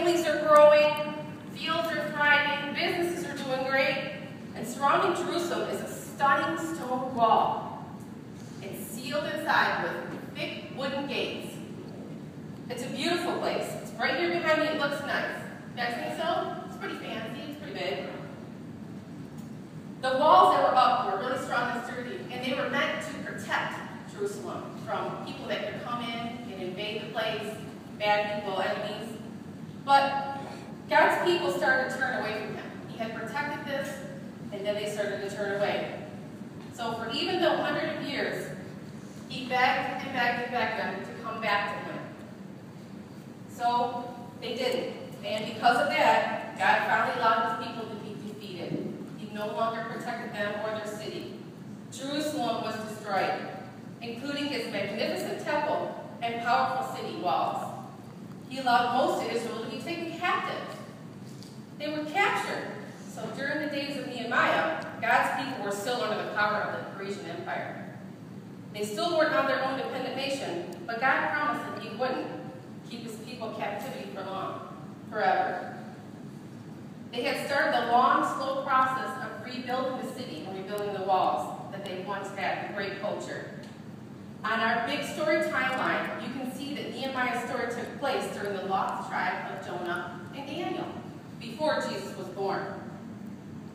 families are growing, fields are thriving, businesses are doing great, and surrounding Jerusalem is a stunning stone wall. It's sealed inside with thick wooden gates. It's a beautiful place. It's right here behind me. It looks nice. You guys think so? It's pretty fancy. It's pretty big. The walls that were up were really strong and sturdy, and they were meant to protect Jerusalem from people that could come in and invade the place, bad people, enemies. But God's people started to turn away from him. He had protected this, and then they started to turn away. So for even the 100 years, he begged and begged and begged them to come back to him. So they didn't. And because of that, God finally allowed his people to be defeated. He no longer protected them or their city. Jerusalem was destroyed, including its magnificent temple and powerful city walls. He allowed most of Israel to be taken captive. They were captured. So during the days of Nehemiah, God's people were still under the power of the Persian Empire. They still weren't on their own dependent nation, but God promised that he wouldn't keep his people in captivity for long, forever. They had started a long, slow process of rebuilding the city and rebuilding the walls that they once had with great culture. On our big story timeline, you can see that Nehemiah's story took place during the lost tribe of Jonah and Daniel, before Jesus was born.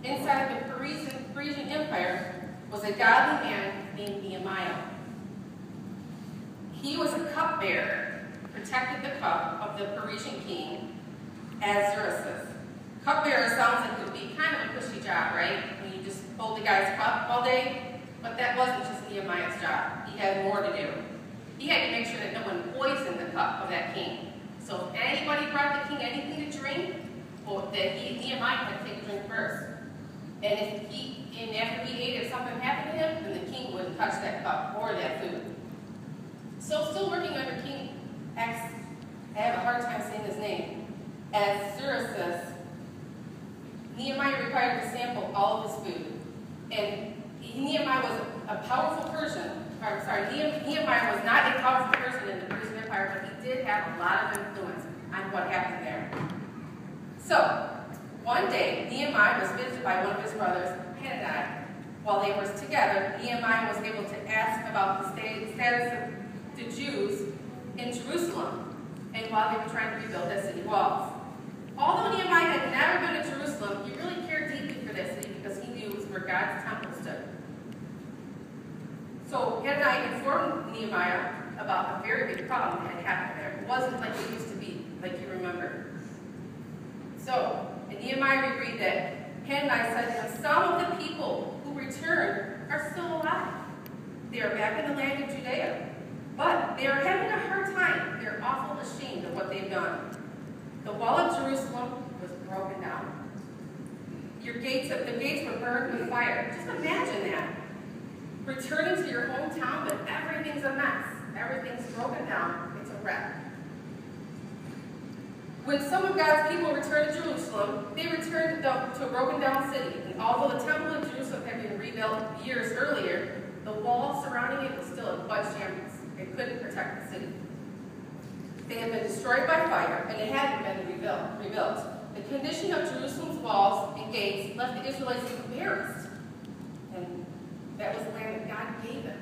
Inside the Persian Empire was a godly man named Nehemiah. He was a cupbearer, protected the cup of the Persian king, Ahasuerus. Cupbearer sounds like it would be kind of a cushy job, right? When you just hold the guy's cup all day. But that wasn't just Nehemiah's job. He had more to do. He had to make sure that no one poisoned the cup of that king. So if anybody brought the king anything to drink, well, Nehemiah had to take a drink first. And after he ate, if something happened to him, then the king wouldn't touch that cup or that food. So still working under King X, I have a hard time saying his name, Ahasuerus, Nehemiah required to sample all of his food. And Nehemiah was a powerful Persian. Nehemiah was not a powerful person in the Persian Empire, but he did have a lot of influence on what happened there. So, one day, Nehemiah was visited by one of his brothers, Hanani. While they were together, Nehemiah was able to ask about the status of the Jews in Jerusalem, and while they were trying to rebuild their city walls. Although Nehemiah had never been to Jerusalem, he really cared deeply for that city because he knew it was where God's temple stood. So Hanani informed Nehemiah about a very big problem that had happened there. It wasn't like it used to be, like you remember. So Nehemiah agreed that Hanani said to him, some of the people who returned are still alive. They are back in the land of Judea. But they are having a hard time. They're awful ashamed of what they've done. The wall of Jerusalem was broken down. The gates were burned with fire. Just imagine that. Returning to your hometown, but everything's a mess. Everything's broken down. It's a wreck. When some of God's people returned to Jerusalem, they returned to a broken down city. And although the temple in Jerusalem had been rebuilt years earlier, the wall surrounding it was still in quite shambles. It couldn't protect the city. They had been destroyed by fire, and they hadn't been rebuilt. The condition of Jerusalem's walls and gates left the Israelites embarrassed. And that was the land that God gave them.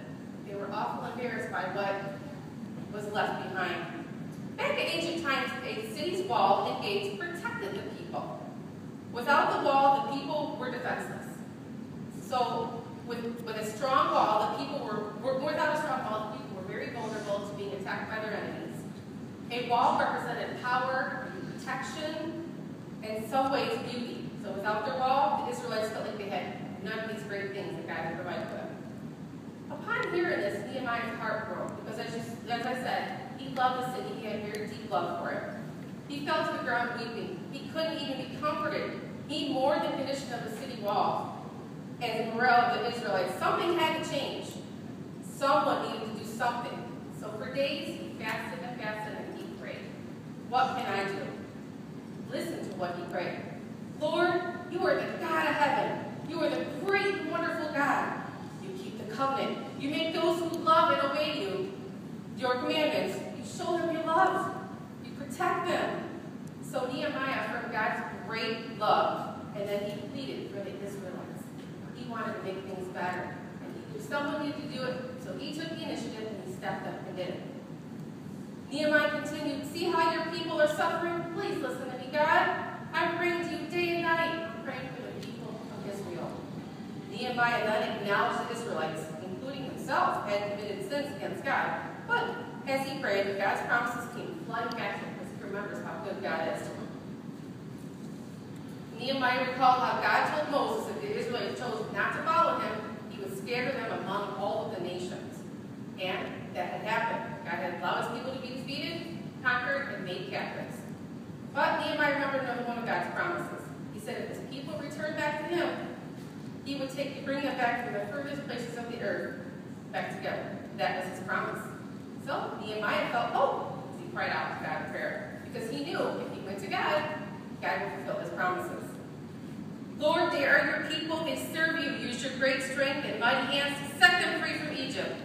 They were awful embarrassed by what was left behind. Back in ancient times, a city's wall and gates protected the people. Without the wall, the people were defenseless. So with a strong wall, the people without a strong wall, the people were very vulnerable to being attacked by their enemies. A wall represented power, protection, and in some ways beauty. So without their wall, the Israelites felt like they had none of these great things that God had provided for them. Upon hearing this, Nehemiah's heart broke because, as I said, he loved the city. He had a very deep love for it. He fell to the ground weeping. He couldn't even be comforted. He mourned the condition of the city wall and the morale of the Israelites. Something had to change. Someone needed to do something. So for days, he fasted and fasted and he prayed. What can I do? Listen to what he prayed. Lord, you are the God of heaven. You are the great, wonderful God. You keep the covenant. You make those who love and obey you, your commandments. You show them your love. You protect them. So Nehemiah he wanted to make things better. And he knew someone needed to do it, so he took the initiative and he stepped up and did it. Nehemiah continued, see how your people are suffering? Please listen to me, God. I'm praying to you day and night. I'm praying for the people of Israel. Nehemiah then acknowledged the Israelites, including himself, had committed sins against God. But as he prayed, God's promises came flooding back to him because he remembers how good God is to him. Nehemiah recalled how God told Moses if the Israelites chose not to follow him, he would scatter them among all of the nations. And that had happened. God had allowed his people to be defeated, conquered, and made captives. But Nehemiah remembered another one of God's promises. He said if his people returned back to him, he would bring them back from the furthest places of the earth back together. That was his promise. So Nehemiah felt hope as he cried out to God in prayer, because he knew if he went to God, God would fulfill his promises. Lord, they are your people. They serve you. Use your great strength and mighty hands to set them free from Egypt.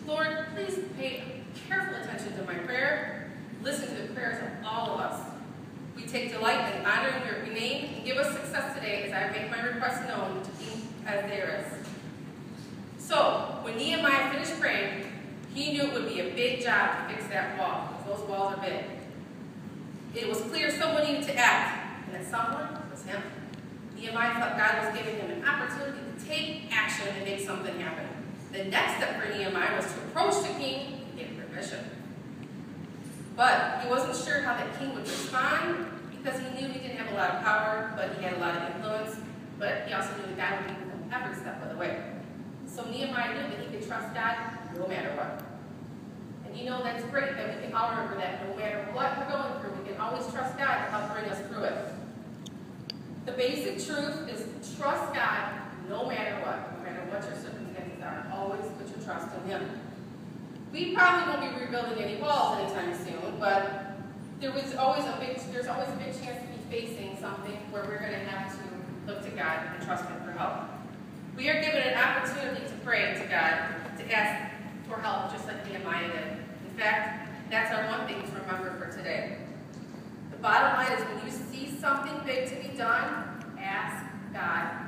Lord, please pay careful attention to my prayer. Listen to the prayers of all of us. We take delight in honoring your name and give us success today as I make my request known to King Ahasuerus. So, when Nehemiah finished praying, he knew it would be a big job to fix that wall, because those walls are big. It was clear someone needed to act, and that someone was him. Nehemiah thought God was giving him an opportunity to take action and make something happen. The next step for Nehemiah was to approach the king and get permission. But he wasn't sure how the king would respond, because he knew he didn't have a lot of power, but he had a lot of influence. But he also knew that God would be with him every step of the way. So Nehemiah knew that he could trust God no matter what. And you know that's great that we can all remember that no matter what we're going through, we can always trust God to help bring us through it. The basic truth is trust God no matter what your circumstances are. Always put your trust in him. We probably won't be rebuilding any walls anytime soon, but there's always a big chance to be facing something where we're going to have to look to God and trust him for help. We are given an opportunity to pray to God, to ask for help, just like Nehemiah did. In fact, that's our one thing to remember for today. The bottom line is when you see something big to be done, ask God